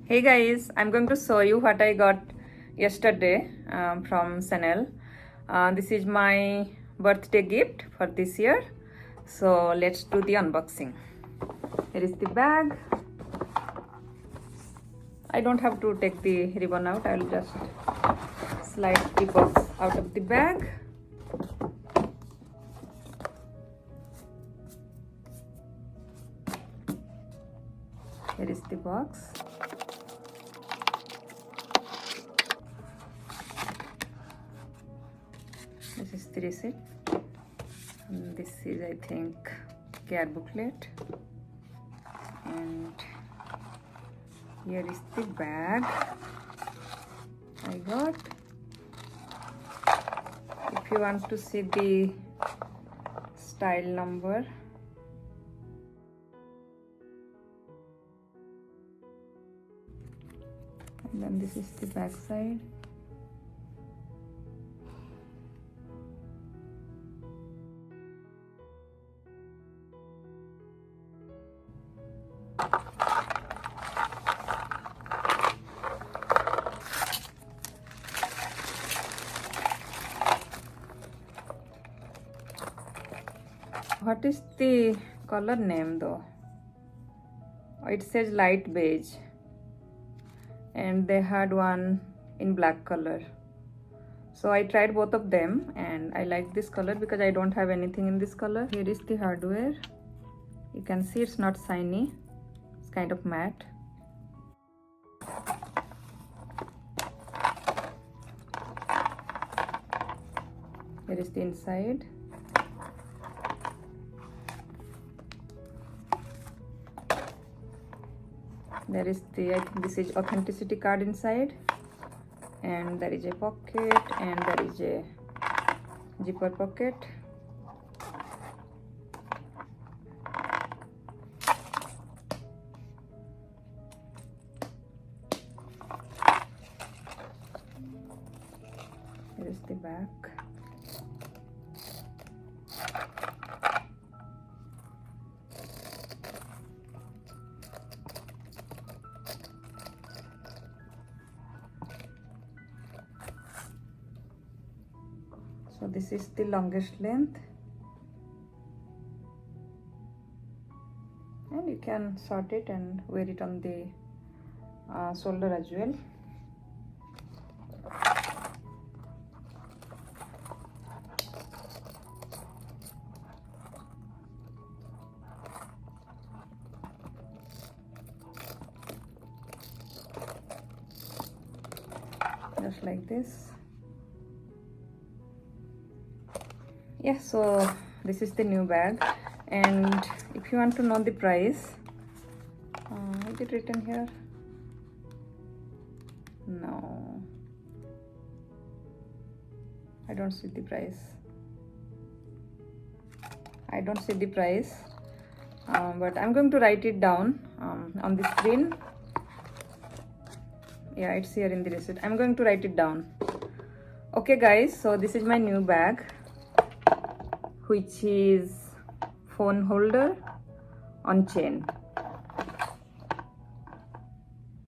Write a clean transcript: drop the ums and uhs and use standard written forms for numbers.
Hey guys, I'm going to show you what I got yesterday from Chanel. This is my birthday gift for this year. So let's do the unboxing. Here is the bag. I don't have to take the ribbon out. I'll just slide the box out of the bag. Here is the box. This is the receipt. And this is, I think, care booklet. And here is the bag I got. If you want to see the style number, and then this is the back side. What is the color name though? It says light beige, and they had one in black color. So I tried both of them and I like this color because I don't have anything in this color. Here is the hardware. You can see it's not shiny, it's kind of matte. Here is the inside. There is the, I think this is authenticity card inside, and there is a pocket, and there is a zipper pocket. Here is the back. So this is the longest length, and you can sort it and wear it on the shoulder as well. Just like this. Yeah, so this is the new bag, and if you want to know the price, is it written here? No, I don't see the price. I don't see the price, but I'm going to write it down on the screen. Yeah, it's here in the receipt. I'm going to write it down. Okay guys, so this is my new bag, which is phone holder on chain.